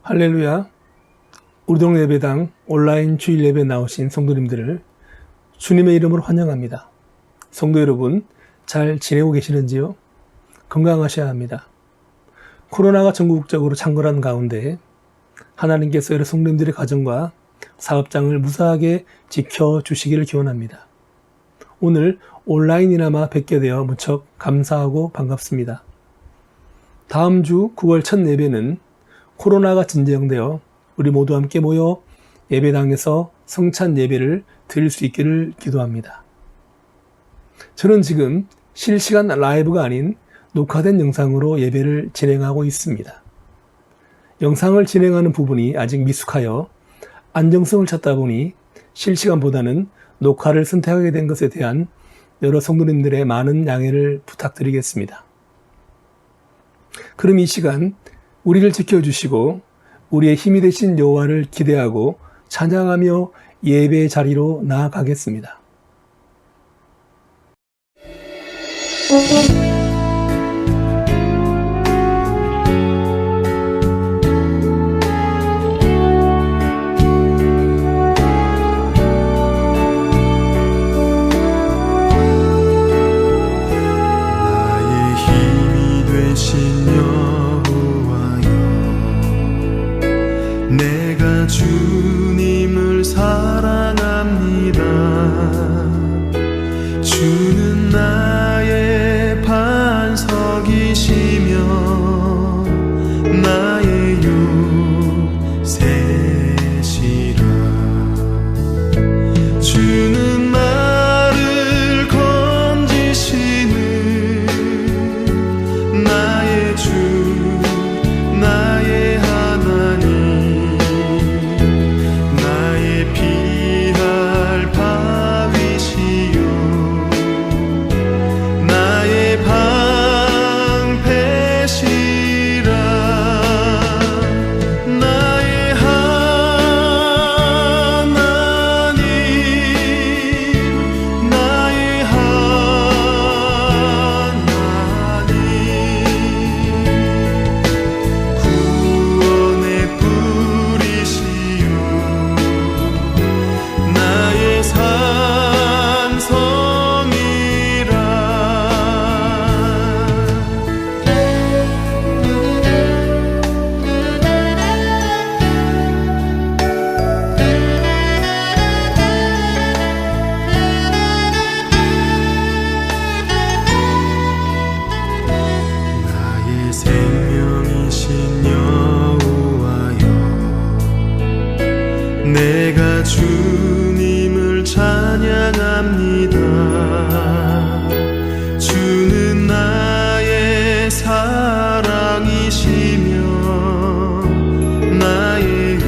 할렐루야. 우리 동네 예배당 온라인 주일 예배 나오신 성도님들을 주님의 이름으로 환영합니다. 성도 여러분, 잘 지내고 계시는지요? 건강하셔야 합니다. 코로나가 전국적으로 창궐한 가운데 하나님께서 여러 성도님들의 가정과 사업장을 무사하게 지켜주시기를 기원합니다. 오늘 온라인이나마 뵙게 되어 무척 감사하고 반갑습니다. 다음 주 9월 첫 예배는 코로나가 진정되어 우리 모두 함께 모여 예배당에서 성찬 예배를 드릴 수 있기를 기도합니다. 저는 지금 실시간 라이브가 아닌 녹화된 영상으로 예배를 진행하고 있습니다. 영상을 진행하는 부분이 아직 미숙하여 안정성을 찾다 보니 실시간보다는 녹화를 선택하게 된 것에 대한 여러 성도님들의 많은 양해를 부탁드리겠습니다. 그럼 이 시간 우리를 지켜주시고 우리의 힘이 되신 여호와를 기대하고 찬양하며 예배 자리로 나아가겠습니다. 내가 주님을 사랑합니다. 주는 나의 반석이시며 나의 요새시라. 주는 나를 건지시는 나의 주, 나의 내가 주님을 찬양합니다. 주는 나의 사랑이시며 나의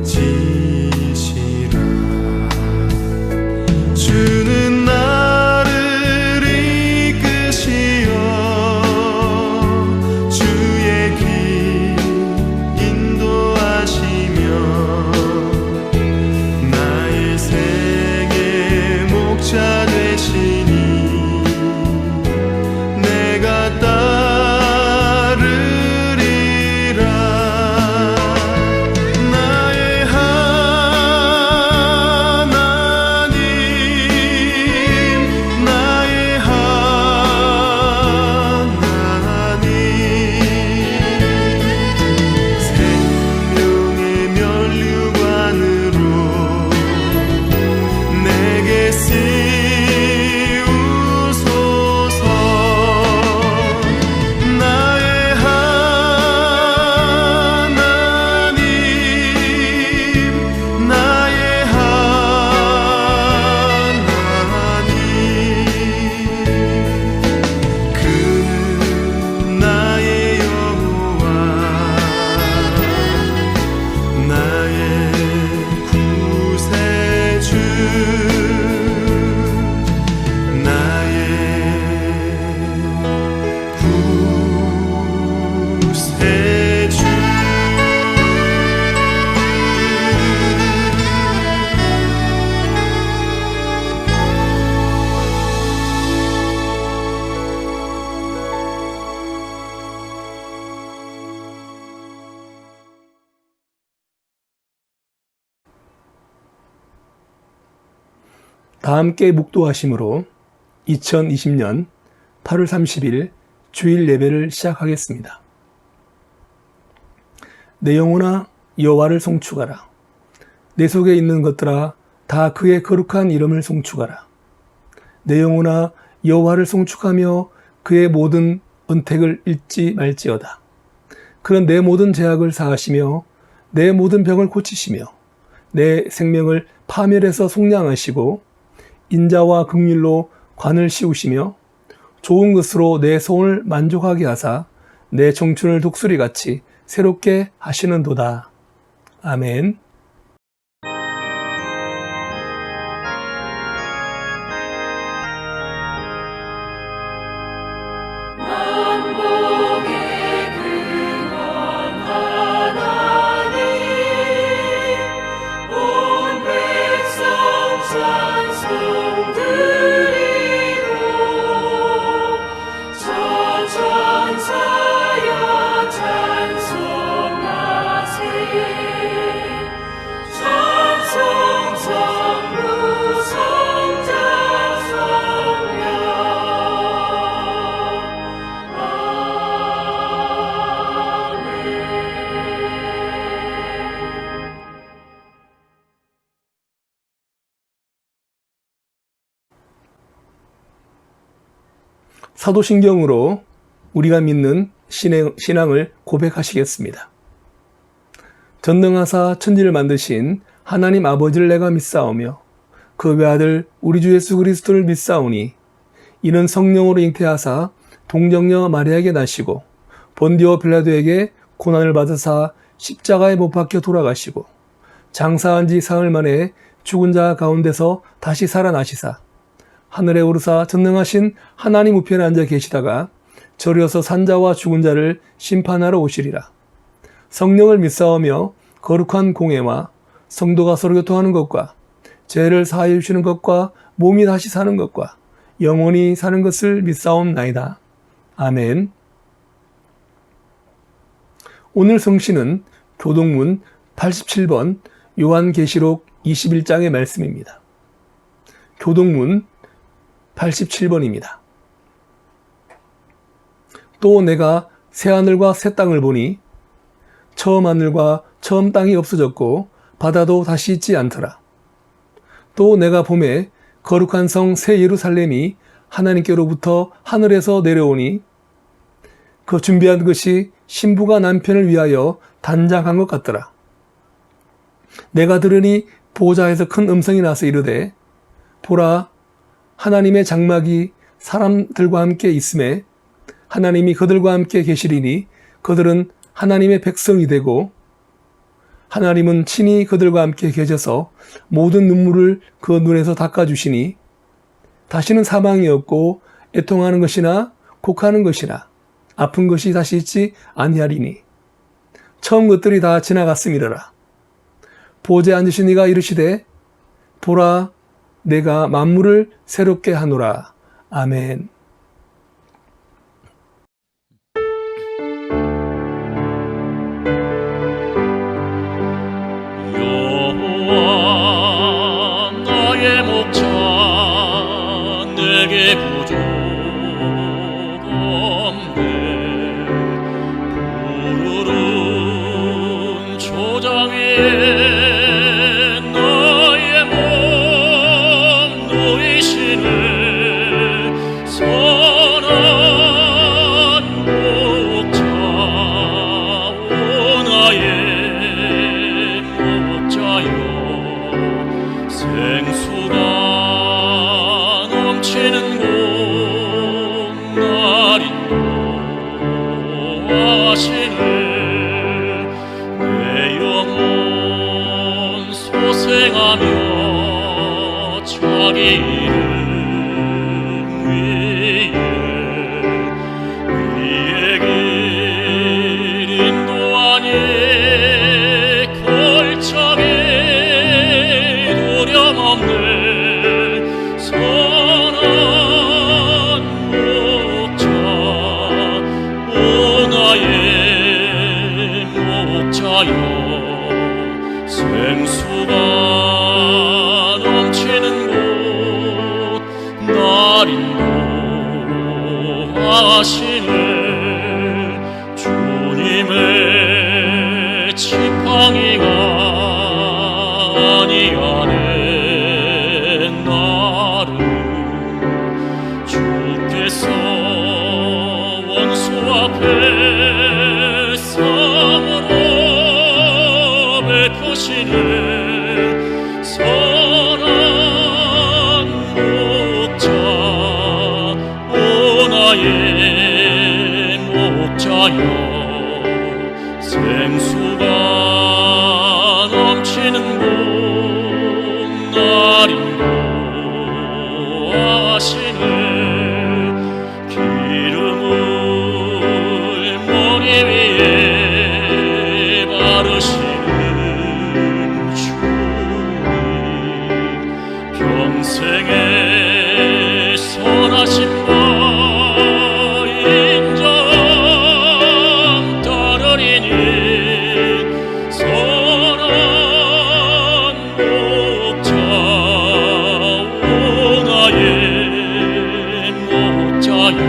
의지시라. 주는 나를 이끄시어 주의 길 인도하시며 목자 되시니 내가 따르리라. 나의 하나님, 나의 하나님, 생명의 면류관으로 내게 다 함께 묵도하심으로 2020년 8월 30일 주일 예배를 시작하겠습니다. 내 영혼아 여호와를 송축하라. 내 속에 있는 것들아 다 그의 거룩한 이름을 송축하라. 내 영혼아 여호와를 송축하며 그의 모든 은택을 잊지 말지어다. 그는 내 모든 죄악을 사하시며 내 모든 병을 고치시며 내 생명을 파멸해서 속량하시고 인자와 긍휼로 관을 씌우시며 좋은 것으로 내 소원을 만족하게 하사 내 청춘을 독수리같이 새롭게 하시는도다. 아멘. 사도신경으로 우리가 믿는 신앙을 고백하시겠습니다. 전능하사 천지를 만드신 하나님 아버지를 내가 믿사오며 그 외아들 우리 주 예수 그리스도를 믿사오니 이는 성령으로 잉태하사 동정녀 마리아에게 나시고 본디오 빌라도에게 고난을 받으사 십자가에 못 박혀 돌아가시고 장사한 지 사흘 만에 죽은 자 가운데서 다시 살아나시사 하늘에 오르사 전능하신 하나님 우편에 앉아 계시다가 저리어서 산자와 죽은 자를 심판하러 오시리라. 성령을 믿사오며 거룩한 공회와 성도가 서로 교통하는 것과 죄를 사하여 주시는 것과 몸이 다시 사는 것과 영원히 사는 것을 믿사옵나이다. 아멘. 오늘 성신은 교동문 87번 요한계시록 21장의 말씀입니다. 교동문 87번입니다. 또 내가 새하늘과 새 땅을 보니 처음 하늘과 처음 땅이 없어졌고 바다도 다시 있지 않더라. 또 내가 보매 거룩한 성 새 예루살렘이 하나님께로부터 하늘에서 내려오니 그 준비한 것이 신부가 남편을 위하여 단장한 것 같더라. 내가 들으니 보좌에서 큰 음성이 나서 이르되 보라 하나님의 장막이 사람들과 함께 있음에 하나님이 그들과 함께 계시리니 그들은 하나님의 백성이 되고 하나님은 친히 그들과 함께 계셔서 모든 눈물을 그 눈에서 닦아주시니 다시는 사망이 없고 애통하는 것이나 곡하는 것이나 아픈 것이 다시 있지 아니하리니 처음 것들이 다 지나갔음이러라. 보좌에 앉으신 이가 이르시되 보라 내가 만물을 새롭게 하노라. 아멘. 여호와 나의 목자 내게 부족 없네. 푸르른 초장 위에 생수가 넘치는 곳 날인도 하시네. 내 영혼 소생하며 자기 이름 위에 길 인도하니 걸쳐게 없네. 선한 목자 오 나의 목자여 생수가 넘치는 곳 하시네. 주님의 지팡이가 아니하네. 나를 주께서 원수 앞에 상으로 베푸시네. 선한 목자 오 나의 목자여, 생수가 넘치는 곳 날인도 아시네. 기름을 머리 위에 바르시는 주님, 평생의 선하심과 인정 따르리니. 선한 목자 오 나의 목자여,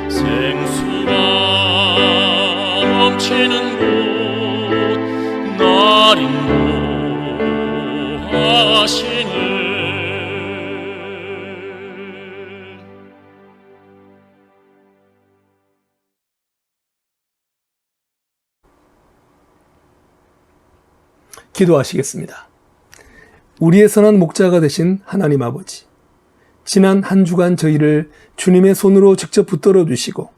생수가 넘치는 곳 날 인도하시네. 기도하시겠습니다. 우리의 선한 목자가 되신 하나님 아버지, 지난 한 주간 저희를 주님의 손으로 직접 붙들어 주시고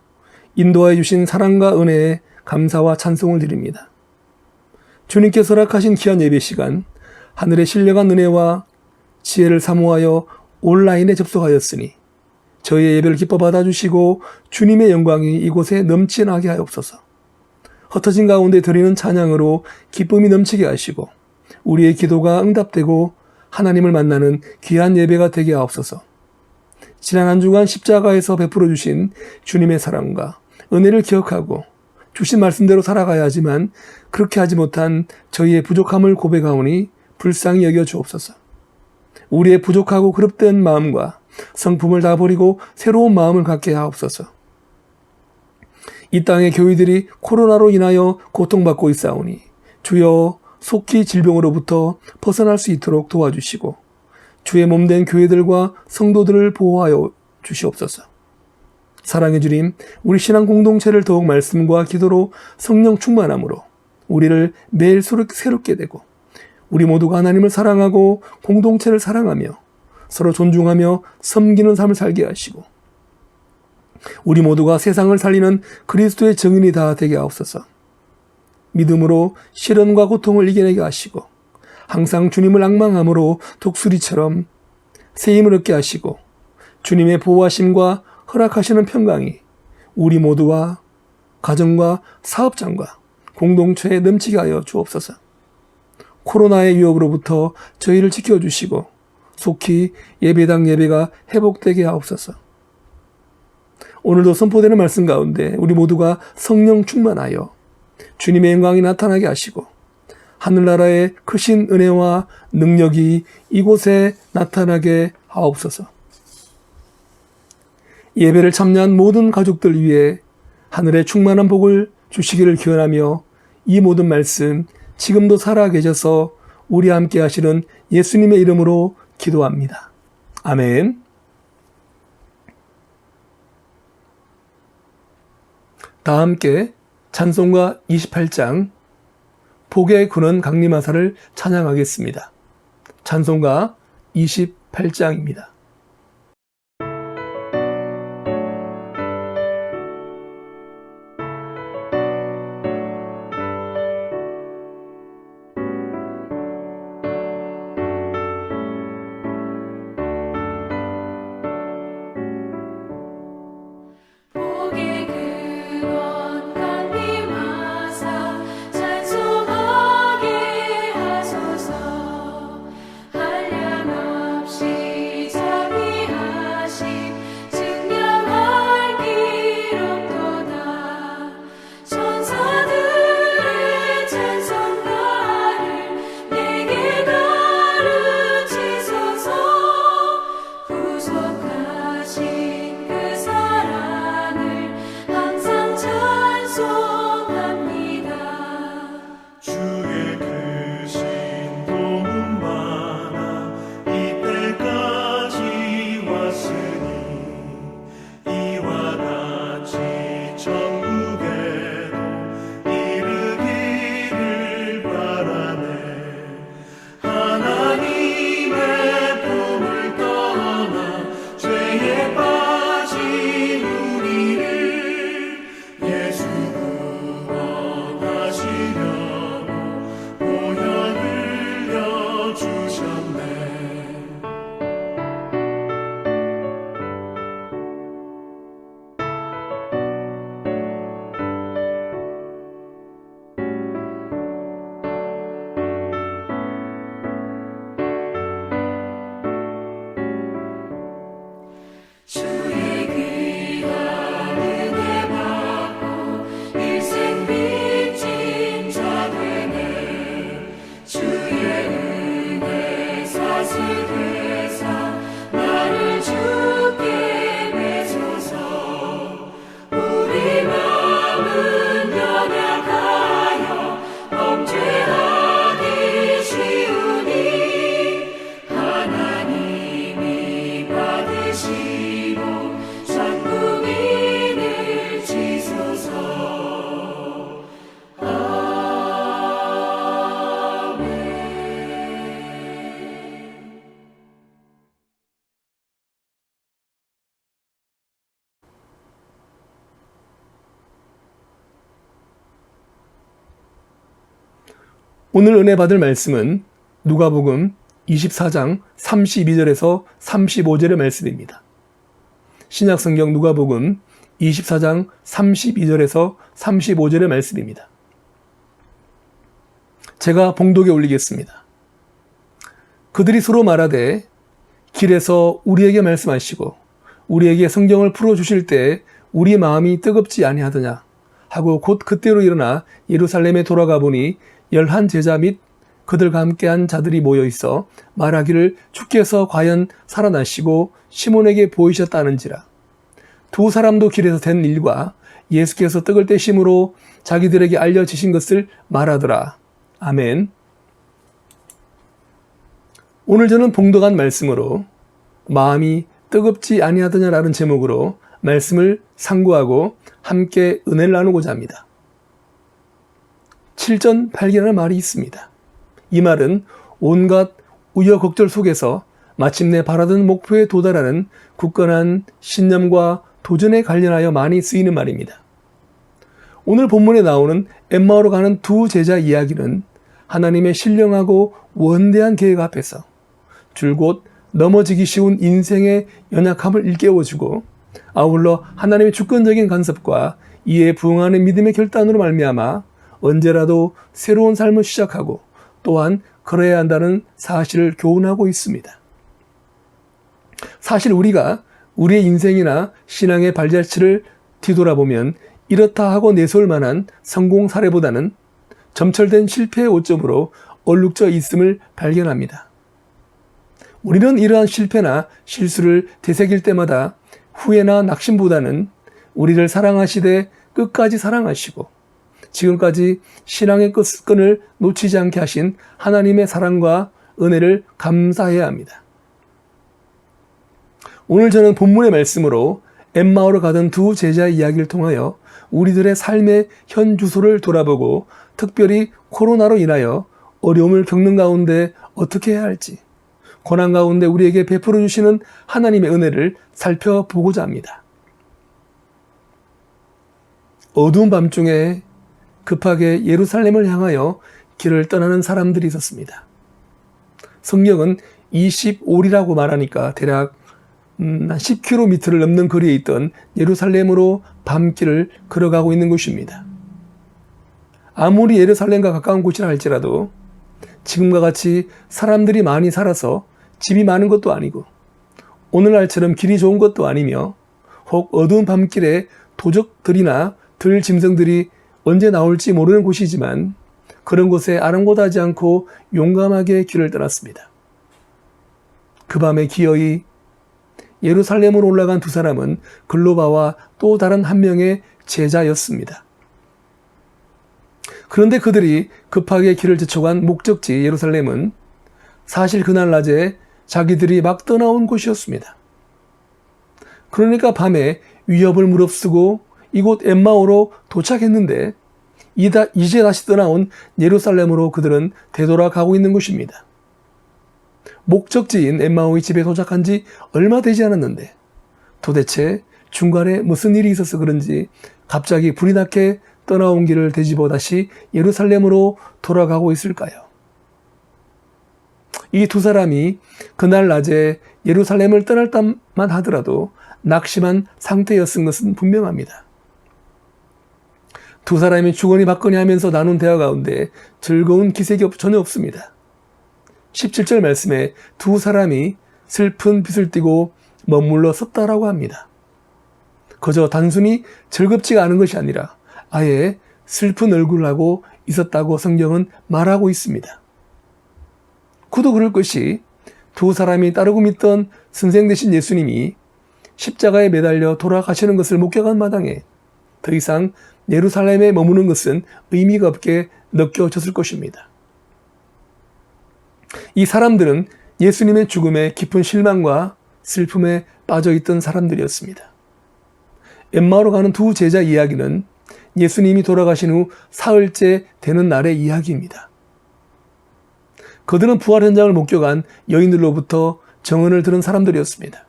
인도하여 주신 사랑과 은혜에 감사와 찬송을 드립니다. 주님께서 허락하신 귀한 예배 시간, 하늘의 신령한 은혜와 지혜를 사모하여 온라인에 접속하였으니 저희의 예배를 기뻐 받아주시고 주님의 영광이 이곳에 넘치나게 하옵소서. 흩어진 가운데 드리는 찬양으로 기쁨이 넘치게 하시고 우리의 기도가 응답되고 하나님을 만나는 귀한 예배가 되게 하옵소서. 지난 한 주간 십자가에서 베풀어 주신 주님의 사랑과 은혜를 기억하고 주신 말씀대로 살아가야 하지만 그렇게 하지 못한 저희의 부족함을 고백하오니 불쌍히 여겨 주옵소서. 우리의 부족하고 그릇된 마음과 성품을 다 버리고 새로운 마음을 갖게 하옵소서. 이 땅의 교회들이 코로나로 인하여 고통받고 있사오니 주여 속히 질병으로부터 벗어날 수 있도록 도와주시고 주의 몸된 교회들과 성도들을 보호하여 주시옵소서. 사랑의 주님, 우리 신앙 공동체를 더욱 말씀과 기도로 성령 충만함으로 우리를 매일 새롭게 되고 우리 모두가 하나님을 사랑하고 공동체를 사랑하며 서로 존중하며 섬기는 삶을 살게 하시고 우리 모두가 세상을 살리는 그리스도의 증인이 다 되게 하옵소서. 믿음으로 시련과 고통을 이겨내게 하시고 항상 주님을 앙망함으로 독수리처럼 새 힘을 얻게 하시고 주님의 보호하심과 허락하시는 평강이 우리 모두와 가정과 사업장과 공동체에 넘치게 하여 주옵소서. 코로나의 위협으로부터 저희를 지켜주시고 속히 예배당 예배가 회복되게 하옵소서. 오늘도 선포되는 말씀 가운데 우리 모두가 성령 충만하여 주님의 영광이 나타나게 하시고 하늘나라의 크신 은혜와 능력이 이곳에 나타나게 하옵소서. 예배를 참여한 모든 가족들 위해 하늘의 충만한 복을 주시기를 기원하며 이 모든 말씀 지금도 살아계셔서 우리 함께 하시는 예수님의 이름으로 기도합니다. 아멘. 다 함께 찬송가 28장 복의 근원 강림하사를 찬양하겠습니다. 찬송가 28장입니다. 복의 근원 강림하사 찬송하게 하소서. 한량없이 오늘 은혜 받을 말씀은 누가복음 24장 32절에서 35절의 말씀입니다. 신약성경 누가복음 24장 32절에서 35절의 말씀입니다. 제가 봉독에 올리겠습니다. 그들이 서로 말하되 길에서 우리에게 말씀하시고 우리에게 성경을 풀어주실 때 우리 마음이 뜨겁지 아니하더냐 하고 곧 그때로 일어나 예루살렘에 돌아가 보니 11 제자 및 그들과 함께한 자들이 모여 있어 말하기를 주께서 과연 살아나시고 시몬에게 보이셨다는지라. 두 사람도 길에서 된 일과 예수께서 떡을 떼심으로 자기들에게 알려지신 것을 말하더라. 아멘. 오늘 저는 봉독한 말씀으로 마음이 뜨겁지 아니하더냐라는 제목으로 말씀을 상고하고 함께 은혜를 나누고자 합니다. 7전8개라는 말이 있습니다. 이 말은 온갖 우여곡절 속에서 마침내 바라던 목표에 도달하는 굳건한 신념과 도전에 관련하여 많이 쓰이는 말입니다. 오늘 본문에 나오는 엠마오로 가는 두 제자 이야기는 하나님의 신령하고 원대한 계획 앞에서 줄곧 넘어지기 쉬운 인생의 연약함을 일깨워주고 아울러 하나님의 주권적인 간섭과 이에 부응하는 믿음의 결단으로 말미암아 언제라도 새로운 삶을 시작하고 또한 그래야 한다는 사실을 교훈하고 있습니다. 사실 우리가 우리의 인생이나 신앙의 발자취를 뒤돌아보면 이렇다 하고 내세울 만한 성공 사례보다는 점철된 실패의 오점으로 얼룩져 있음을 발견합니다. 우리는 이러한 실패나 실수를 되새길 때마다 후회나 낙심보다는 우리를 사랑하시되 끝까지 사랑하시고 지금까지 신앙의 끈을 놓치지 않게 하신 하나님의 사랑과 은혜를 감사해야 합니다. 오늘 저는 본문의 말씀으로 엠마오로 가던 두 제자의 이야기를 통하여 우리들의 삶의 현 주소를 돌아보고 특별히 코로나로 인하여 어려움을 겪는 가운데 어떻게 해야 할지 고난 가운데 우리에게 베풀어 주시는 하나님의 은혜를 살펴보고자 합니다. 어두운 밤중에 급하게 예루살렘을 향하여 길을 떠나는 사람들이 있었습니다. 성경은 25리라고 말하니까 대략 10km를 넘는 거리에 있던 예루살렘으로 밤길을 걸어가고 있는 곳입니다. 아무리 예루살렘과 가까운 곳이라 할지라도 지금과 같이 사람들이 많이 살아서 집이 많은 것도 아니고 오늘날처럼 길이 좋은 것도 아니며 혹 어두운 밤길에 도적들이나 들짐승들이 언제 나올지 모르는 곳이지만 그런 곳에 아랑곳하지 않고 용감하게 길을 떠났습니다. 그 밤에 기어이 예루살렘으로 올라간 두 사람은 글로바와 또 다른 한 명의 제자였습니다. 그런데 그들이 급하게 길을 제쳐간 목적지 예루살렘은 사실 그날 낮에 자기들이 막 떠나온 곳이었습니다. 그러니까 밤에 위협을 무릅쓰고 이곳 엠마오로 도착했는데 이제 다시 떠나온 예루살렘으로 그들은 되돌아가고 있는 것입니다. 목적지인 엠마오의 집에 도착한 지 얼마 되지 않았는데 도대체 중간에 무슨 일이 있어서 그런지 갑자기 불이 나게 떠나온 길을 되짚어 다시 예루살렘으로 돌아가고 있을까요? 이 두 사람이 그날 낮에 예루살렘을 떠날 때만 하더라도 낙심한 상태였은 것은 분명합니다. 두 사람이 주거니 받거니 하면서 나눈 대화 가운데 즐거운 기색이 전혀 없습니다. 17절 말씀에 두 사람이 슬픈 빛을 띠고 머물러 섰다라고 합니다. 그저 단순히 즐겁지가 않은 것이 아니라 아예 슬픈 얼굴을 하고 있었다고 성경은 말하고 있습니다. 그도 그럴 것이 두 사람이 따르고 믿던 선생 되신 예수님이 십자가에 매달려 돌아가시는 것을 목격한 마당에 더 이상 예루살렘에 머무는 것은 의미가 없게 느껴졌을 것입니다. 이 사람들은 예수님의 죽음에 깊은 실망과 슬픔에 빠져있던 사람들이었습니다. 엠마오로 가는 두 제자 이야기는 예수님이 돌아가신 후 사흘째 되는 날의 이야기입니다. 그들은 부활 현장을 목격한 여인들로부터 정언을 들은 사람들이었습니다.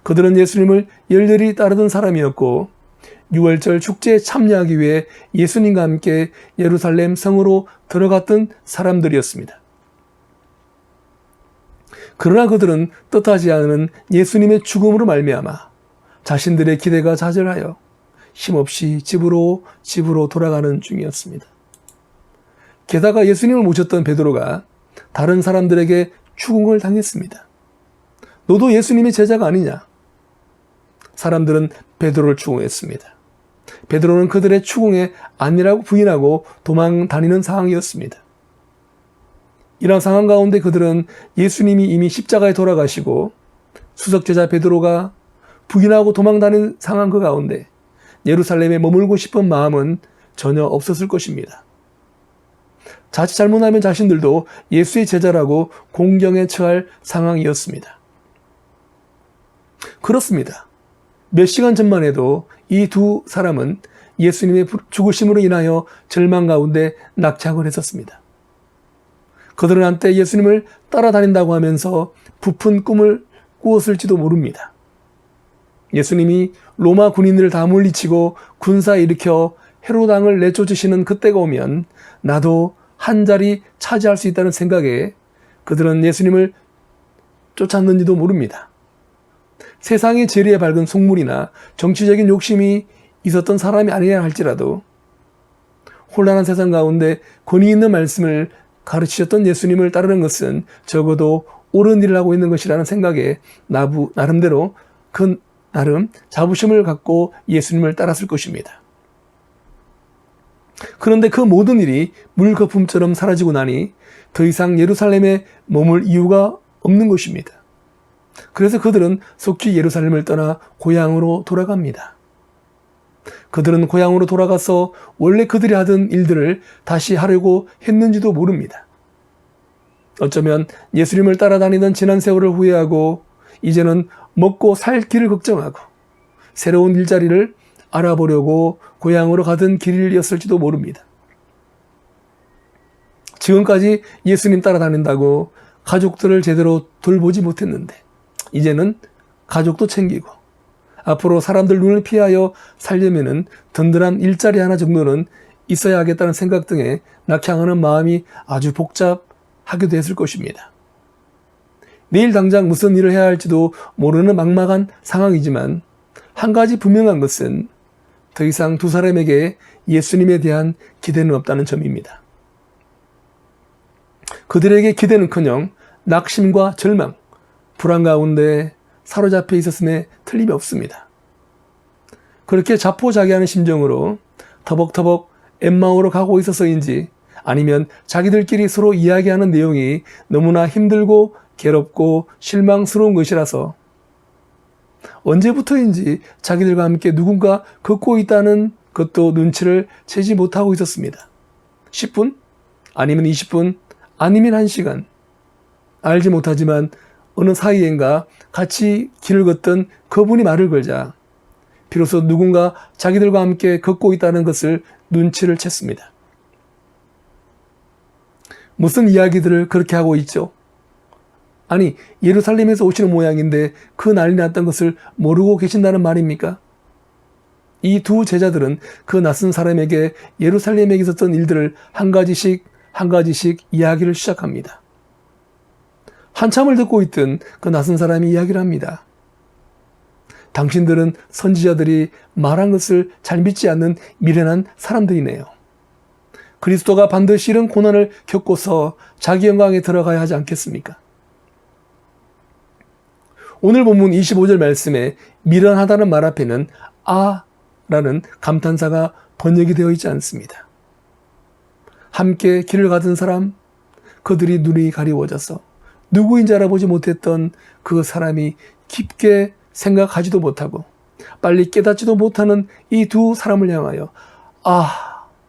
그들은 예수님을 열렬히 따르던 사람이었고 유월절 축제에 참여하기 위해 예수님과 함께 예루살렘 성으로 들어갔던 사람들이었습니다. 그러나 그들은 뜻하지 않은 예수님의 죽음으로 말미암아 자신들의 기대가 좌절하여 힘없이 집으로 돌아가는 중이었습니다. 게다가 예수님을 모셨던 베드로가 다른 사람들에게 추궁을 당했습니다. 너도 예수님의 제자가 아니냐? 사람들은 베드로를 추궁했습니다. 베드로는 그들의 추궁에 아니라고 부인하고 도망 다니는 상황이었습니다. 이런 상황 가운데 그들은 예수님이 이미 십자가에 돌아가시고 수석제자 베드로가 부인하고 도망 다니는 상황 그 가운데 예루살렘에 머물고 싶은 마음은 전혀 없었을 것입니다. 자칫 잘못하면 자신들도 예수의 제자라고 공경에 처할 상황이었습니다. 그렇습니다. 몇 시간 전만 해도 이 두 사람은 예수님의 죽으심으로 인하여 절망 가운데 낙착을 했었습니다. 그들은 한때 예수님을 따라다닌다고 하면서 부푼 꿈을 꾸었을지도 모릅니다. 예수님이 로마 군인들을 다 물리치고 군사 일으켜 헤롯 왕을 내쫓으시는 그때가 오면 나도 한 자리 차지할 수 있다는 생각에 그들은 예수님을 쫓았는지도 모릅니다. 세상의 재리에 밝은 속물이나 정치적인 욕심이 있었던 사람이 아니라 할지라도 혼란한 세상 가운데 권위 있는 말씀을 가르치셨던 예수님을 따르는 것은 적어도 옳은 일을 하고 있는 것이라는 생각에 나름대로 나름 자부심을 갖고 예수님을 따랐을 것입니다. 그런데 그 모든 일이 물거품처럼 사라지고 나니 더 이상 예루살렘에 머물 이유가 없는 것입니다. 그래서 그들은 속히 예루살렘을 떠나 고향으로 돌아갑니다. 그들은 고향으로 돌아가서 원래 그들이 하던 일들을 다시 하려고 했는지도 모릅니다. 어쩌면 예수님을 따라다니던 지난 세월을 후회하고 이제는 먹고 살 길을 걱정하고 새로운 일자리를 알아보려고 고향으로 가던 길이었을지도 모릅니다. 지금까지 예수님 따라다닌다고 가족들을 제대로 돌보지 못했는데 이제는 가족도 챙기고 앞으로 사람들 눈을 피하여 살려면은 든든한 일자리 하나 정도는 있어야 하겠다는 생각 등에 낙향하는 마음이 아주 복잡하기도 했을 것입니다. 내일 당장 무슨 일을 해야 할지도 모르는 막막한 상황이지만 한 가지 분명한 것은 더 이상 두 사람에게 예수님에 대한 기대는 없다는 점입니다. 그들에게 기대는커녕 낙심과 절망, 불안 가운데 사로잡혀 있었음에 틀림이 없습니다. 그렇게 자포자기하는 심정으로 터벅터벅 엠마오로 가고 있어서인지 아니면 자기들끼리 서로 이야기하는 내용이 너무나 힘들고 괴롭고 실망스러운 것이라서 언제부터인지 자기들과 함께 누군가 걷고 있다는 것도 눈치를 채지 못하고 있었습니다. 10분? 아니면 20분? 아니면 1시간? 알지 못하지만 어느 사이엔가 같이 길을 걷던 그분이 말을 걸자 비로소 누군가 자기들과 함께 걷고 있다는 것을 눈치를 챘습니다. 무슨 이야기들을 그렇게 하고 있죠? 아니, 예루살렘에서 오시는 모양인데 그 난리 났던 것을 모르고 계신다는 말입니까? 이 두 제자들은 그 낯선 사람에게 예루살렘에 있었던 일들을 한 가지씩 이야기를 시작합니다. 한참을 듣고 있던 그 낯선 사람이 이야기를 합니다. 당신들은 선지자들이 말한 것을 잘 믿지 않는 미련한 사람들이네요. 그리스도가 반드시 이런 고난을 겪고서 자기 영광에 들어가야 하지 않겠습니까? 오늘 본문 25절 말씀에 미련하다는 말 앞에는 라는 감탄사가 번역이 되어 있지 않습니다. 함께 길을 가던 사람, 그들이 눈이 가리워져서 누구인지 알아보지 못했던 그 사람이 깊게 생각하지도 못하고 빨리 깨닫지도 못하는 이 두 사람을 향하여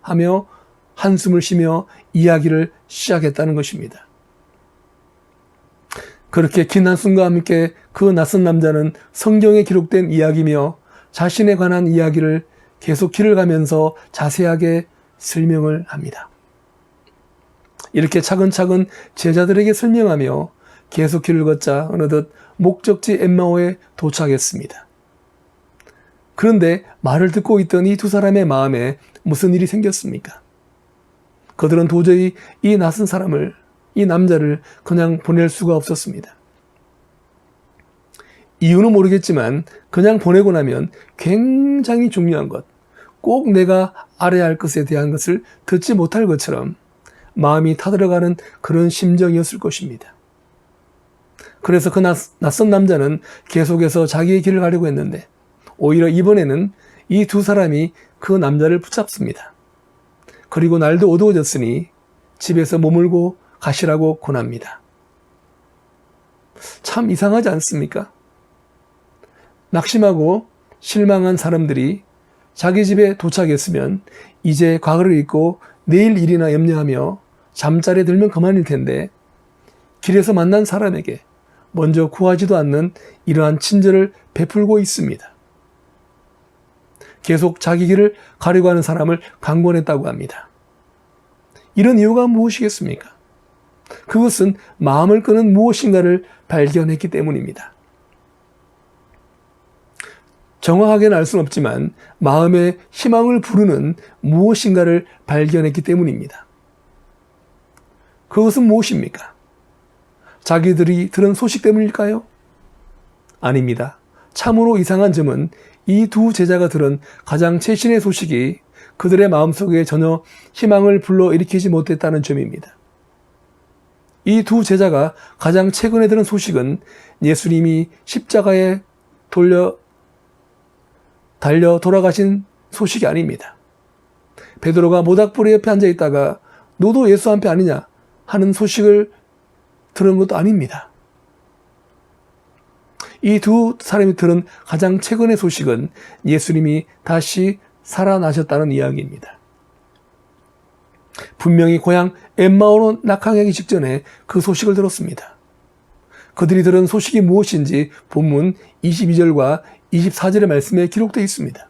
하며 한숨을 쉬며 이야기를 시작했다는 것입니다. 그렇게 긴 한숨과 함께 그 낯선 남자는 성경에 기록된 이야기며 자신에 관한 이야기를 계속 길을 가면서 자세하게 설명을 합니다. 이렇게 차근차근 제자들에게 설명하며 계속 길을 걷자 어느덧 목적지 엠마오에 도착했습니다. 그런데 말을 듣고 있던 이 두 사람의 마음에 무슨 일이 생겼습니까? 그들은 도저히 이 낯선 사람을, 이 남자를 그냥 보낼 수가 없었습니다. 이유는 모르겠지만 그냥 보내고 나면 굉장히 중요한 것, 꼭 내가 알아야 할 것에 대한 것을 듣지 못할 것처럼 마음이 타들어가는 그런 심정이었을 것입니다. 그래서 그 낯선 남자는 계속해서 자기의 길을 가려고 했는데 오히려 이번에는 이 두 사람이 그 남자를 붙잡습니다. 그리고 날도 어두워졌으니 집에서 머물고 가시라고 권합니다. 참 이상하지 않습니까? 낙심하고 실망한 사람들이 자기 집에 도착했으면 이제 과거를 잊고 내일 일이나 염려하며 잠자리에 들면 그만일 텐데 길에서 만난 사람에게 먼저 구하지도 않는 이러한 친절을 베풀고 있습니다. 계속 자기 길을 가려고 하는 사람을 강권했다고 합니다. 이런 이유가 무엇이겠습니까? 그것은 마음을 끄는 무엇인가를 발견했기 때문입니다. 정확하게는 알 수는 없지만 마음의 희망을 부르는 무엇인가를 발견했기 때문입니다. 그것은 무엇입니까? 자기들이 들은 소식 때문일까요? 아닙니다. 참으로 이상한 점은 이 두 제자가 들은 가장 최신의 소식이 그들의 마음속에 전혀 희망을 불러일으키지 못했다는 점입니다. 이 두 제자가 가장 최근에 들은 소식은 예수님이 십자가에 달려 돌아가신 소식이 아닙니다. 베드로가 모닥불 옆에 앉아 있다가 너도 예수 한 패 아니냐 하는 소식을 들은 것도 아닙니다. 이 두 사람이 들은 가장 최근의 소식은 예수님이 다시 살아나셨다는 이야기입니다. 분명히 고향 엠마오로 낙항하기 직전에 그 소식을 들었습니다. 그들이 들은 소식이 무엇인지 본문 22절과 24절의 말씀에 기록되어 있습니다.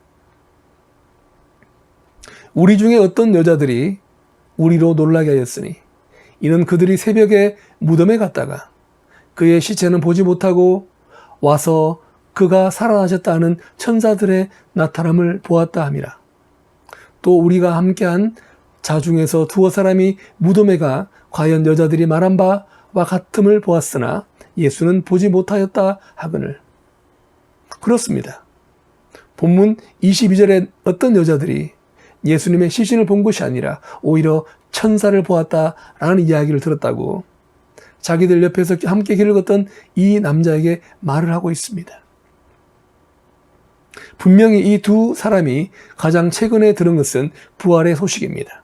우리 중에 어떤 여자들이 우리로 놀라게 하였으니 이는 그들이 새벽에 무덤에 갔다가 그의 시체는 보지 못하고 와서 그가 살아나셨다는 천사들의 나타남을 보았다 함이라. 또 우리가 함께한 자 중에서 두어 사람이 무덤에 가 과연 여자들이 말한 바와 같음을 보았으나 예수는 보지 못하였다 하거늘. 그렇습니다. 본문 22절에 어떤 여자들이 예수님의 시신을 본 것이 아니라 오히려 천사를 보았다라는 이야기를 들었다고 자기들 옆에서 함께 길을 걷던 이 남자에게 말을 하고 있습니다. 분명히 이 두 사람이 가장 최근에 들은 것은 부활의 소식입니다.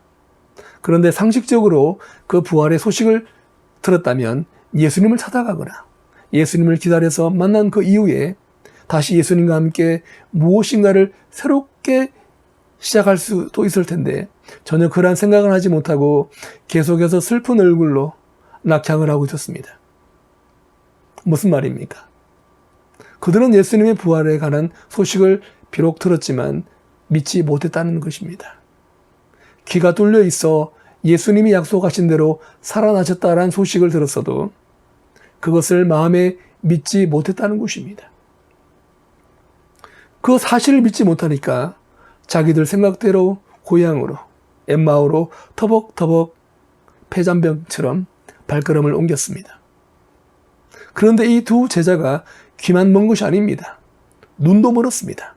그런데 상식적으로 그 부활의 소식을 들었다면 예수님을 찾아가거나 예수님을 기다려서 만난 그 이후에 다시 예수님과 함께 무엇인가를 새롭게 시작할 수도 있을 텐데 전혀 그러한 생각을 하지 못하고 계속해서 슬픈 얼굴로 낙향을 하고 있었습니다. 무슨 말입니까? 그들은 예수님의 부활에 관한 소식을 비록 들었지만 믿지 못했다는 것입니다. 귀가 뚫려 있어 예수님이 약속하신 대로 살아나셨다라는 소식을 들었어도 그것을 마음에 믿지 못했다는 것입니다. 그 사실을 믿지 못하니까 자기들 생각대로 고향으로 엠마오로 터벅터벅 폐잔병처럼 발걸음을 옮겼습니다. 그런데 이 두 제자가 귀만 먼 것이 아닙니다. 눈도 멀었습니다.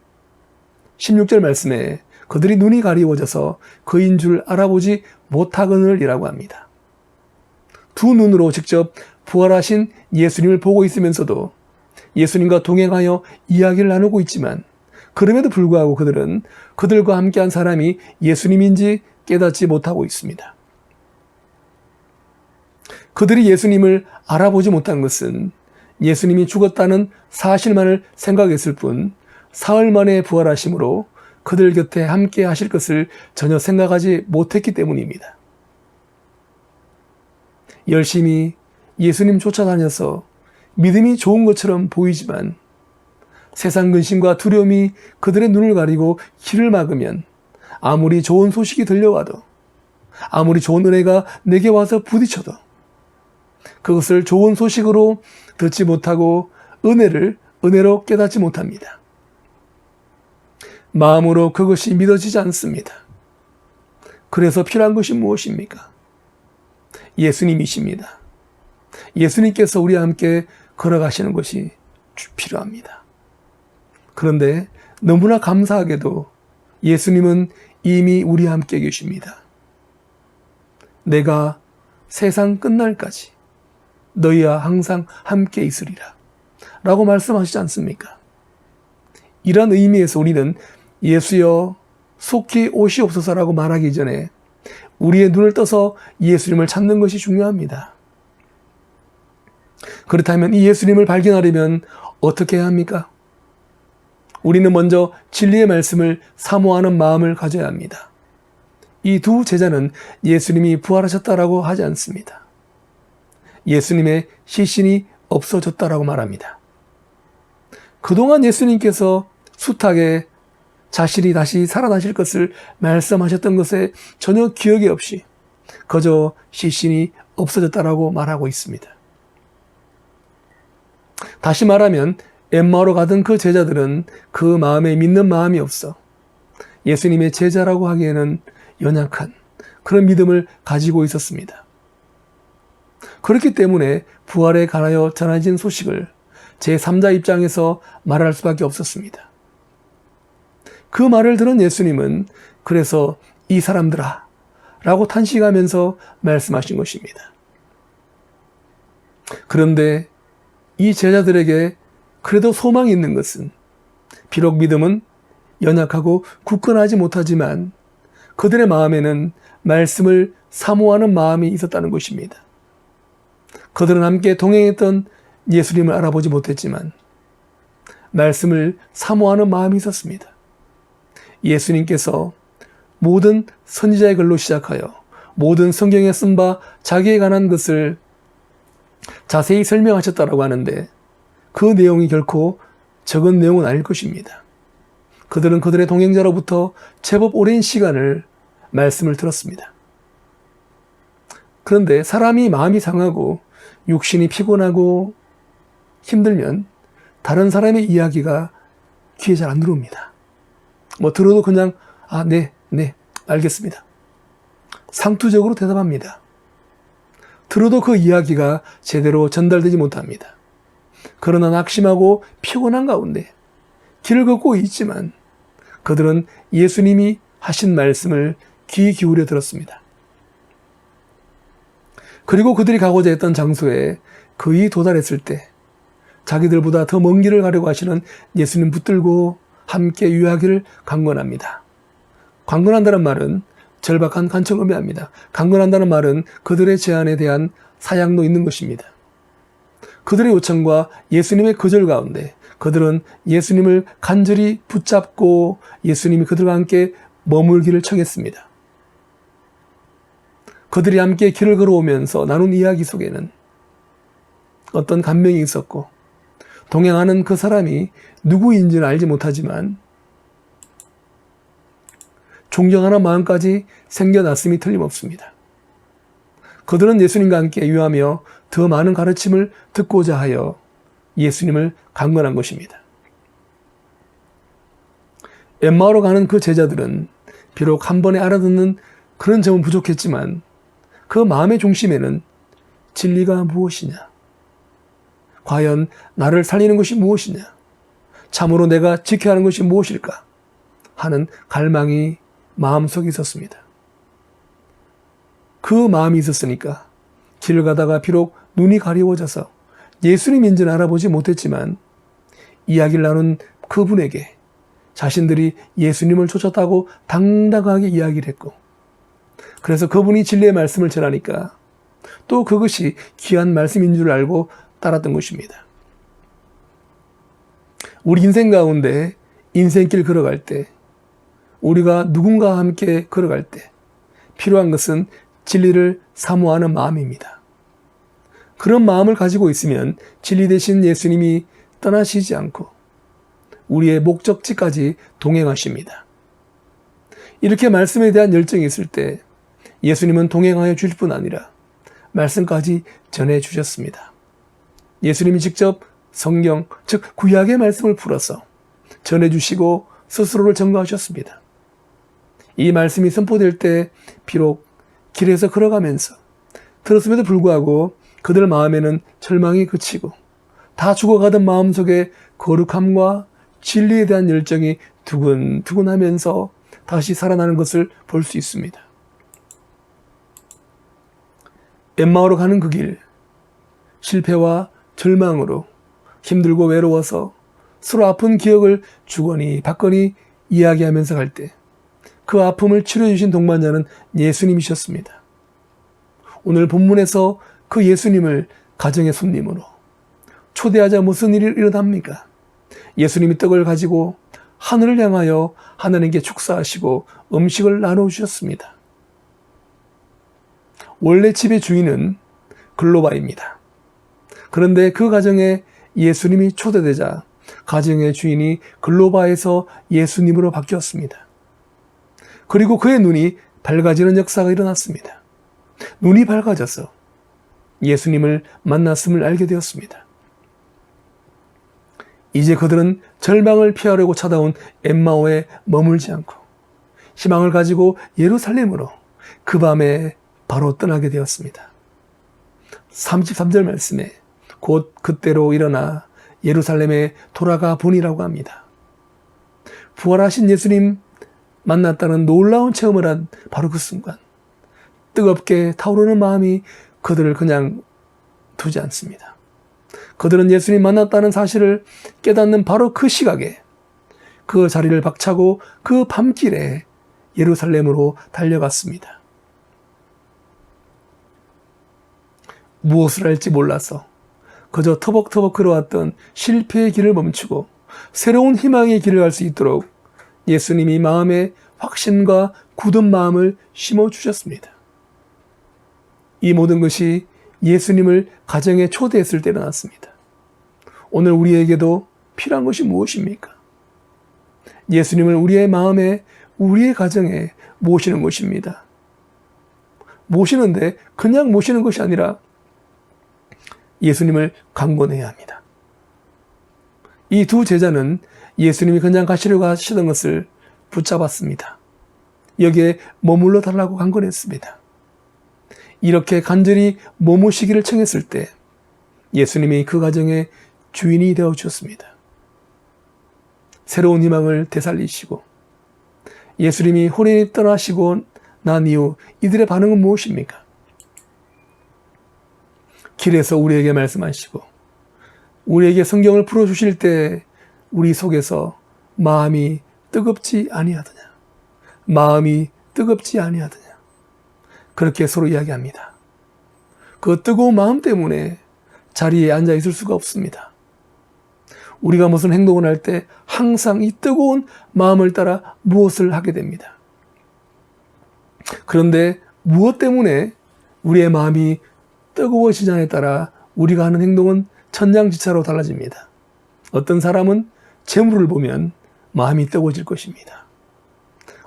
16절 말씀에 그들이 눈이 가리워져서 그인 줄 알아보지 못하거늘이라고 합니다. 두 눈으로 직접 부활하신 예수님을 보고 있으면서도 예수님과 동행하여 이야기를 나누고 있지만 그럼에도 불구하고 그들은 그들과 함께한 사람이 예수님인지 깨닫지 못하고 있습니다. 그들이 예수님을 알아보지 못한 것은 예수님이 죽었다는 사실만을 생각했을 뿐 사흘 만에 부활하심으로 그들 곁에 함께 하실 것을 전혀 생각하지 못했기 때문입니다. 열심히 예수님 쫓아다녀서 믿음이 좋은 것처럼 보이지만 세상 근심과 두려움이 그들의 눈을 가리고 길을 막으면 아무리 좋은 소식이 들려와도 아무리 좋은 은혜가 내게 와서 부딪혀도 그것을 좋은 소식으로 듣지 못하고 은혜로 깨닫지 못합니다. 마음으로 그것이 믿어지지 않습니다. 그래서 필요한 것이 무엇입니까? 예수님이십니다. 예수님께서 우리와 함께 걸어가시는 것이 필요합니다. 그런데 너무나 감사하게도 예수님은 이미 우리와 함께 계십니다. 내가 세상 끝날까지 너희와 항상 함께 있으리라 라고 말씀하시지 않습니까? 이런 의미에서 우리는 예수여 속히 오시옵소서라고 말하기 전에 우리의 눈을 떠서 예수님을 찾는 것이 중요합니다. 그렇다면 이 예수님을 발견하려면 어떻게 해야 합니까? 우리는 먼저 진리의 말씀을 사모하는 마음을 가져야 합니다. 이 두 제자는 예수님이 부활하셨다라고 하지 않습니다. 예수님의 시신이 없어졌다라고 말합니다. 그동안 예수님께서 숱하게 자신이 다시 살아나실 것을 말씀하셨던 것에 전혀 기억이 없이 그저 시신이 없어졌다라고 말하고 있습니다. 다시 말하면 엠마오로 가던 그 제자들은 그 마음에 믿는 마음이 없어 예수님의 제자라고 하기에는 연약한 그런 믿음을 가지고 있었습니다. 그렇기 때문에 부활에 관하여 전해진 소식을 제3자 입장에서 말할 수밖에 없었습니다. 그 말을 들은 예수님은 그래서 이 사람들아 라고 탄식하면서 말씀하신 것입니다. 그런데 이 제자들에게 그래도 소망이 있는 것은 비록 믿음은 연약하고 굳건하지 못하지만 그들의 마음에는 말씀을 사모하는 마음이 있었다는 것입니다. 그들은 함께 동행했던 예수님을 알아보지 못했지만 말씀을 사모하는 마음이 있었습니다. 예수님께서 모든 선지자의 글로 시작하여 모든 성경에 쓴 바 자기에 관한 것을 자세히 설명하셨다라고 하는데 그 내용이 결코 적은 내용은 아닐 것입니다. 그들은 그들의 동행자로부터 제법 오랜 시간을 말씀을 들었습니다. 그런데 사람이 마음이 상하고 육신이 피곤하고 힘들면 다른 사람의 이야기가 귀에 잘 안 들어옵니다. 들어도 그냥 네, 알겠습니다. 상투적으로 대답합니다. 들어도 그 이야기가 제대로 전달되지 못합니다. 그러나 낙심하고 피곤한 가운데 길을 걷고 있지만 그들은 예수님이 하신 말씀을 귀 기울여 들었습니다. 그리고 그들이 가고자 했던 장소에 거의 도달했을 때 자기들보다 더 먼 길을 가려고 하시는 예수님 붙들고 함께 유하기를 강권합니다. 강권한다는 말은 절박한 간청을 의미합니다. 강권한다는 말은 그들의 제안에 대한 사양도 있는 것입니다. 그들의 요청과 예수님의 거절 가운데 그들은 예수님을 간절히 붙잡고 예수님이 그들과 함께 머물기를 청했습니다. 그들이 함께 길을 걸어오면서 나눈 이야기 속에는 어떤 감명이 있었고 동행하는 그 사람이 누구인지는 알지 못하지만 존경하는 마음까지 생겨났음이 틀림없습니다. 그들은 예수님과 함께 유하며 더 많은 가르침을 듣고자 하여 예수님을 강권한 것입니다. 엠마오로 가는 그 제자들은 비록 한 번에 알아듣는 그런 점은 부족했지만 그 마음의 중심에는 진리가 무엇이냐? 과연 나를 살리는 것이 무엇이냐? 참으로 내가 지켜야 하는 것이 무엇일까? 하는 갈망이 마음속에 있었습니다. 그 마음이 있었으니까 길을 가다가 비록 눈이 가리워져서 예수님인지는 알아보지 못했지만 이야기를 나눈 그분에게 자신들이 예수님을 쫓았다고 당당하게 이야기를 했고 그래서 그분이 진리의 말씀을 전하니까 또 그것이 귀한 말씀인 줄 알고 따랐던 것입니다. 우리 인생 가운데 인생길 걸어갈 때 우리가 누군가와 함께 걸어갈 때 필요한 것은 진리를 사모하는 마음입니다. 그런 마음을 가지고 있으면 진리 대신 예수님이 떠나시지 않고 우리의 목적지까지 동행하십니다. 이렇게 말씀에 대한 열정이 있을 때 예수님은 동행하여 주실 뿐 아니라 말씀까지 전해 주셨습니다. 예수님이 직접 성경, 즉 구약의 말씀을 풀어서 전해 주시고 스스로를 증거하셨습니다. 이 말씀이 선포될 때 비록 길에서 걸어가면서 들었음에도 불구하고 그들 마음에는 절망이 그치고 다 죽어가던 마음속에 거룩함과 진리에 대한 열정이 두근두근하면서 다시 살아나는 것을 볼 수 있습니다. 엠마오로 가는 그 길, 실패와 절망으로 힘들고 외로워서 서로 아픈 기억을 주거니 받거니 이야기하면서 갈 때 그 아픔을 치료해 주신 동반자는 예수님이셨습니다. 오늘 본문에서 그 예수님을 가정의 손님으로 초대하자 무슨 일이 일어납니까? 예수님이 떡을 가지고 하늘을 향하여 하나님께 축사하시고 음식을 나눠주셨습니다. 원래 집의 주인은 글로바입니다. 그런데 그 가정에 예수님이 초대되자 가정의 주인이 글로바에서 예수님으로 바뀌었습니다. 그리고 그의 눈이 밝아지는 역사가 일어났습니다. 눈이 밝아져서 예수님을 만났음을 알게 되었습니다. 이제 그들은 절망을 피하려고 찾아온 엠마오에 머물지 않고 희망을 가지고 예루살렘으로 그 밤에 바로 떠나게 되었습니다. 33절 말씀에 곧 그때로 일어나 예루살렘에 돌아가 보니라고 합니다. 부활하신 예수님 만났다는 놀라운 체험을 한 바로 그 순간 뜨겁게 타오르는 마음이 그들을 그냥 두지 않습니다. 그들은 예수님 만났다는 사실을 깨닫는 바로 그 시각에 그 자리를 박차고 그 밤길에 예루살렘으로 달려갔습니다. 무엇을 할지 몰라서 그저 터벅터벅 걸어왔던 실패의 길을 멈추고 새로운 희망의 길을 갈 수 있도록 예수님이 마음에 확신과 굳은 마음을 심어주셨습니다. 이 모든 것이 예수님을 가정에 초대했을 때 일어났습니다. 오늘 우리에게도 필요한 것이 무엇입니까? 예수님을 우리의 마음에, 우리의 가정에 모시는 것입니다. 모시는데 그냥 모시는 것이 아니라 예수님을 강권해야 합니다. 이 두 제자는 예수님이 그냥 가시려고 하시던 것을 붙잡았습니다. 여기에 머물러 달라고 강권했습니다. 이렇게 간절히 머무시기를 청했을 때 예수님이 그 가정의 주인이 되어 주셨습니다. 새로운 희망을 되살리시고 예수님이 혼인이 떠나시고 난 이후 이들의 반응은 무엇입니까? 길에서 우리에게 말씀하시고 우리에게 성경을 풀어주실 때 우리 속에서 마음이 뜨겁지 아니하더냐, 마음이 뜨겁지 아니하더냐, 그렇게 서로 이야기합니다. 그 뜨거운 마음 때문에 자리에 앉아 있을 수가 없습니다. 우리가 무슨 행동을 할 때 항상 이 뜨거운 마음을 따라 무엇을 하게 됩니다. 그런데 무엇 때문에 우리의 마음이 뜨거워지냐에 따라 우리가 하는 행동은 천장지차로 달라집니다. 어떤 사람은 재물을 보면 마음이 뜨거워질 것입니다.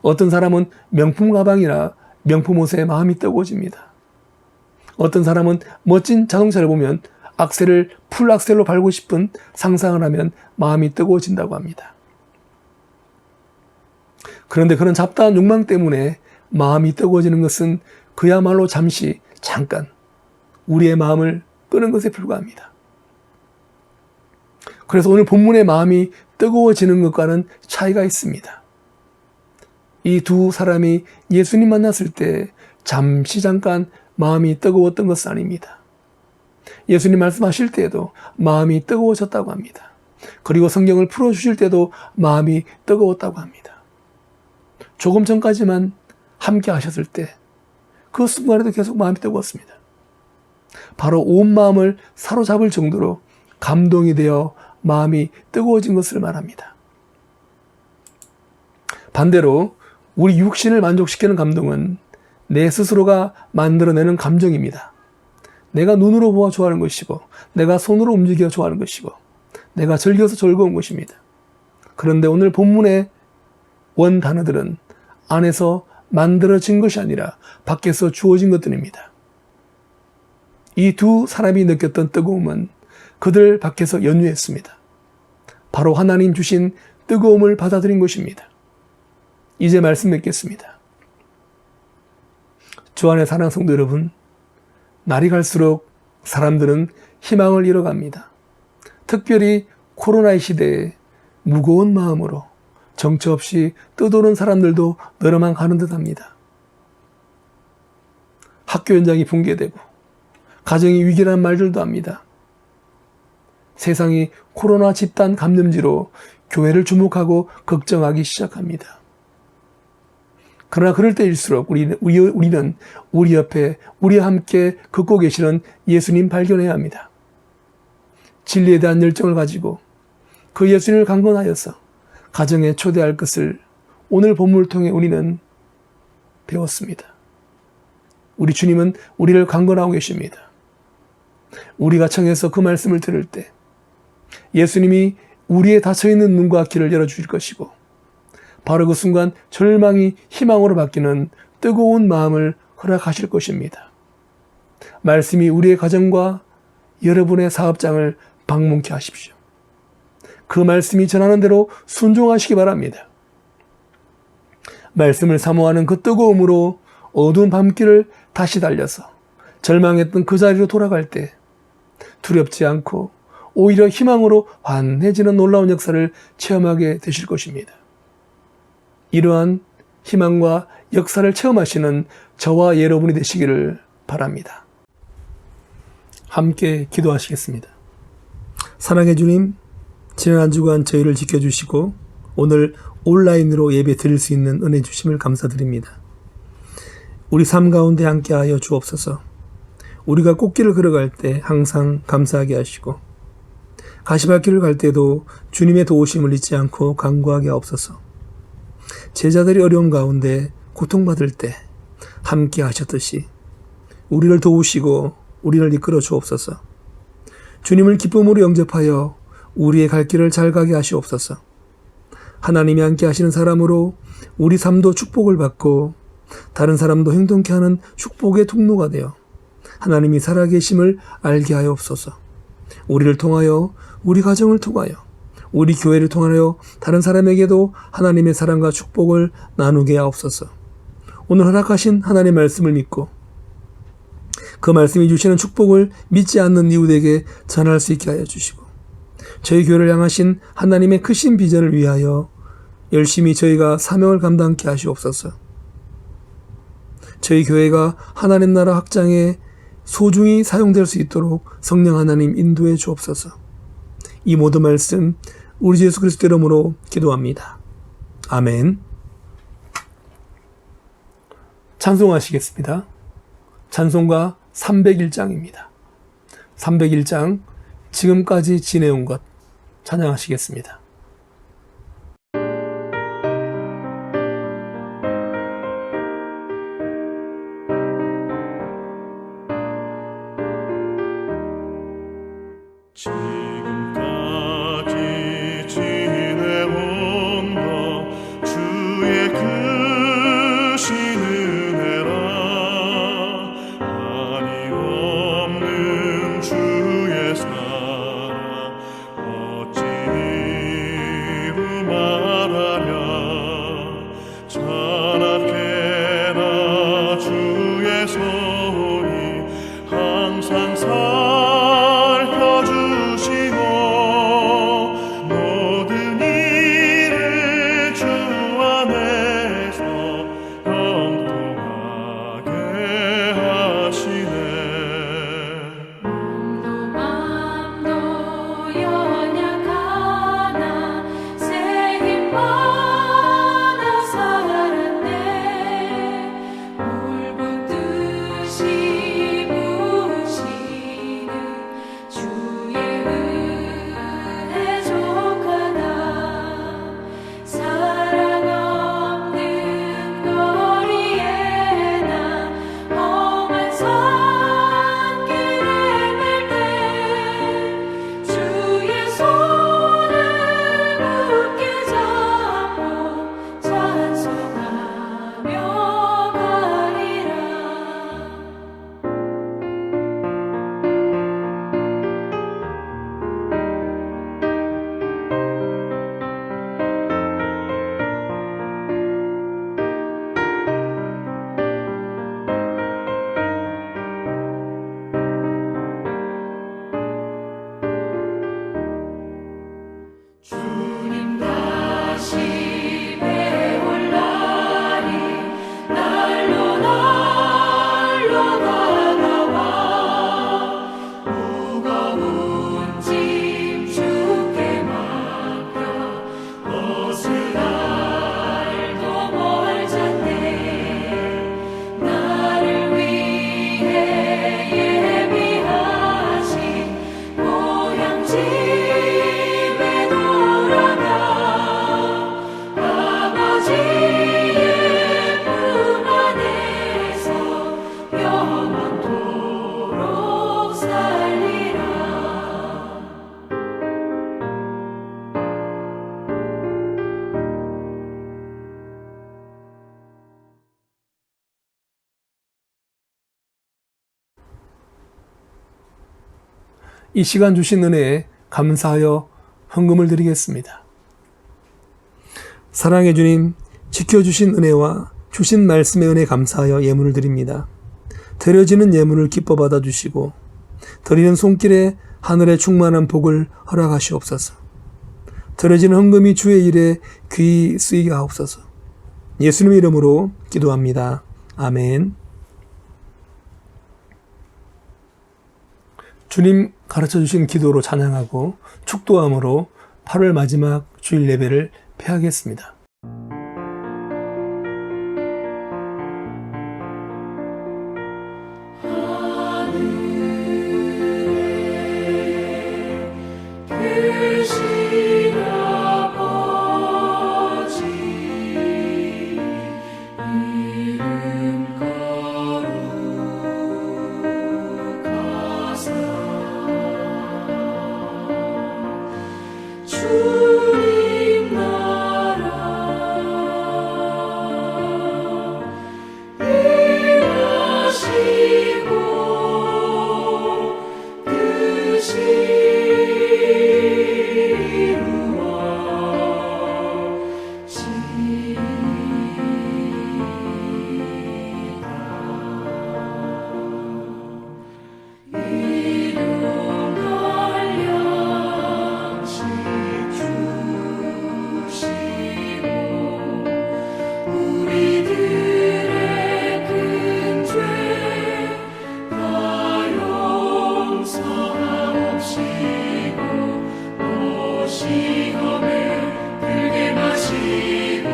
어떤 사람은 명품 가방이나 명품 옷에 마음이 뜨거워집니다. 어떤 사람은 멋진 자동차를 보면 악셀을 풀 악셀로 밟고 싶은 상상을 하면 마음이 뜨거워진다고 합니다. 그런데 그런 잡다한 욕망 때문에 마음이 뜨거워지는 것은 그야말로 잠깐 우리의 마음을 끄는 것에 불과합니다. 그래서 오늘 본문의 마음이 뜨거워지는 것과는 차이가 있습니다. 이 두 사람이 예수님 만났을 때 잠깐 마음이 뜨거웠던 것은 아닙니다. 예수님 말씀하실 때에도 마음이 뜨거워졌다고 합니다. 그리고 성경을 풀어주실 때도 마음이 뜨거웠다고 합니다. 조금 전까지만 함께 하셨을 때 그 순간에도 계속 마음이 뜨거웠습니다. 바로 온 마음을 사로잡을 정도로 감동이 되어 마음이 뜨거워진 것을 말합니다. 반대로 우리 육신을 만족시키는 감동은 내 스스로가 만들어내는 감정입니다. 내가 눈으로 보아 좋아하는 것이고 내가 손으로 움직여 좋아하는 것이고 내가 즐겨서 즐거운 것입니다. 그런데 오늘 본문의 원 단어들은 안에서 만들어진 것이 아니라 밖에서 주어진 것들입니다. 이 두 사람이 느꼈던 뜨거움은 그들 밖에서 연유했습니다. 바로 하나님 주신 뜨거움을 받아들인 것입니다. 이제 말씀 맺겠습니다. 주 안의 사랑하는 성도 여러분, 날이 갈수록 사람들은 희망을 잃어갑니다. 특별히 코로나의 시대에 무거운 마음으로 정처 없이 떠도는 사람들도 늘어만 가는 듯합니다. 학교 현장이 붕괴되고 가정이 위기라는 말들도 합니다. 세상이 코로나 집단 감염지로 교회를 주목하고 걱정하기 시작합니다. 그러나 그럴 때일수록 우리는 우리 옆에 우리와 함께 걷고 계시는 예수님 발견해야 합니다. 진리에 대한 열정을 가지고 그 예수님을 강건하여서 가정에 초대할 것을 오늘 본문을 통해 우리는 배웠습니다. 우리 주님은 우리를 강건하고 계십니다. 우리가 청해서 그 말씀을 들을 때 예수님이 우리의 닫혀있는 눈과 귀를 열어주실 것이고 바로 그 순간 절망이 희망으로 바뀌는 뜨거운 마음을 허락하실 것입니다. 말씀이 우리의 가정과 여러분의 사업장을 방문케 하십시오. 그 말씀이 전하는 대로 순종하시기 바랍니다. 말씀을 사모하는 그 뜨거움으로 어두운 밤길을 다시 달려서 절망했던 그 자리로 돌아갈 때 두렵지 않고 오히려 희망으로 환해지는 놀라운 역사를 체험하게 되실 것입니다. 이러한 희망과 역사를 체험하시는 저와 여러분이 되시기를 바랍니다. 함께 기도하시겠습니다. 사랑의 주님, 지난 한 주간 저희를 지켜주시고 오늘 온라인으로 예배 드릴 수 있는 은혜 주심을 감사드립니다. 우리 삶 가운데 함께하여 주옵소서. 우리가 꽃길을 걸어갈 때 항상 감사하게 하시고 가시밭길을 갈 때도 주님의 도우심을 잊지 않고 간구하게 하옵소서. 제자들이 어려움 가운데 고통받을 때 함께 하셨듯이 우리를 도우시고 우리를 이끌어 주옵소서. 주님을 기쁨으로 영접하여 우리의 갈 길을 잘 가게 하시옵소서. 하나님이 함께 하시는 사람으로 우리 삶도 축복을 받고 다른 사람도 행동케 하는 축복의 통로가 되어 하나님이 살아계심을 알게 하옵소서. 우리를 통하여, 우리 가정을 통하여, 우리 교회를 통하여 다른 사람에게도 하나님의 사랑과 축복을 나누게 하옵소서. 오늘 허락하신 하나님의 말씀을 믿고 그 말씀이 주시는 축복을 믿지 않는 이웃에게 전할 수 있게 하여 주시고 저희 교회를 향하신 하나님의 크신 비전을 위하여 열심히 저희가 사명을 감당케 하시옵소서. 저희 교회가 하나님 나라 확장에 소중히 사용될 수 있도록 성령 하나님 인도해 주옵소서. 이 모든 말씀 우리 주 예수 그리스도 이름으로 기도합니다. 아멘. 찬송하시겠습니다. 찬송가 301장입니다. 301장 지금까지 지내온 것 찬양하시겠습니다. 지금까지 지내온 것 주의 크신 은혜라 한이 없는 주의 사랑 어찌 이루 말하랴 찬악해라 주의 손이 항상 살펴주시고 모든 일을 주 안에서 형통하게 하시네. 맘도 연약하나 새 힘 받아 살았네. 물붓듯이 이 시간 주신 은혜에 감사하여 헌금을 드리겠습니다. 사랑해 주님, 지켜주신 은혜와 주신 말씀의 은혜 감사하여 예물을 드립니다. 드려지는 예물을 기뻐 받아주시고 드리는 손길에 하늘의 충만한 복을 허락하시옵소서. 드려지는 헌금이 주의 일에 귀히 쓰이게 하옵소서. 예수님의 이름으로 기도합니다. 아멘. 주님 가르쳐 주신 기도로 찬양하고 축도함으로 8월 마지막 주일 예배를 폐하겠습니다. 크신 아버지 이름 거룩하사 주님 나라 일하시고 뜻이 시험을 들게 마시고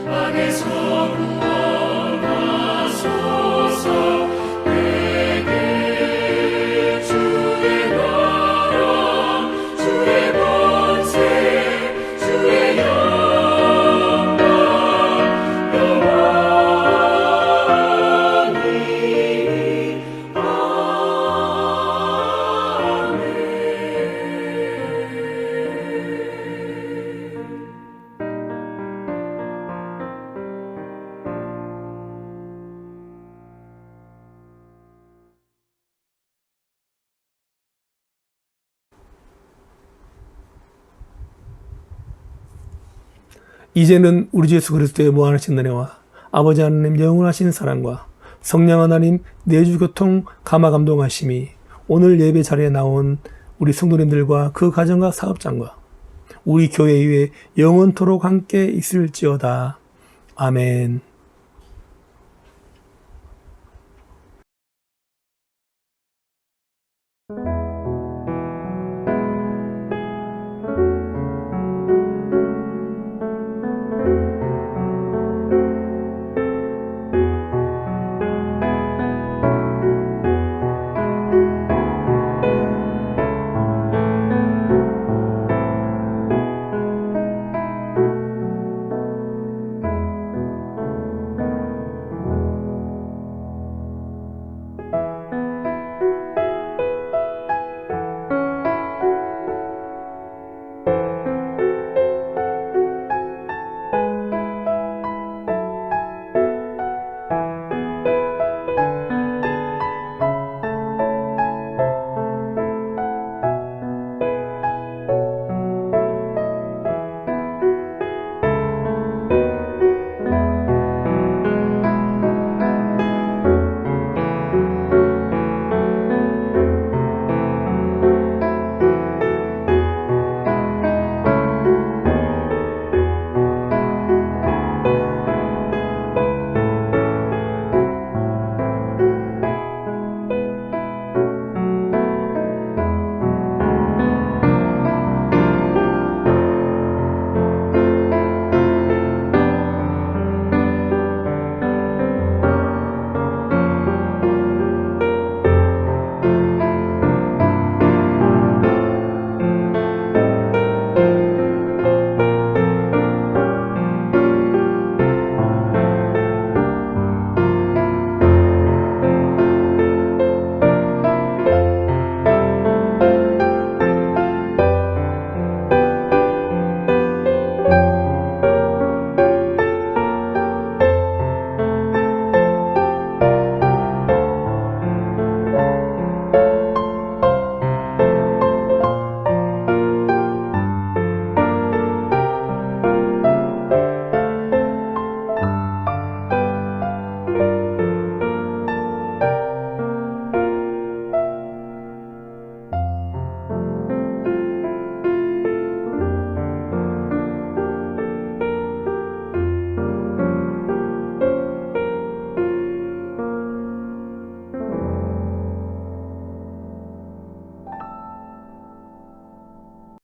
악에서 구원하소서. 내게 주의 나라 주의 권세 주의 영광 영원히 이제는 우리 주 예수 그리스도의 무한하신 은혜와 아버지 하나님 영원하신 사랑과 성령 하나님 내주 교통 감화 감동하심이 오늘 예배 자리에 나온 우리 성도님들과 그 가정과 사업장과 우리 교회 위에 영원토록 함께 있을지어다. 아멘.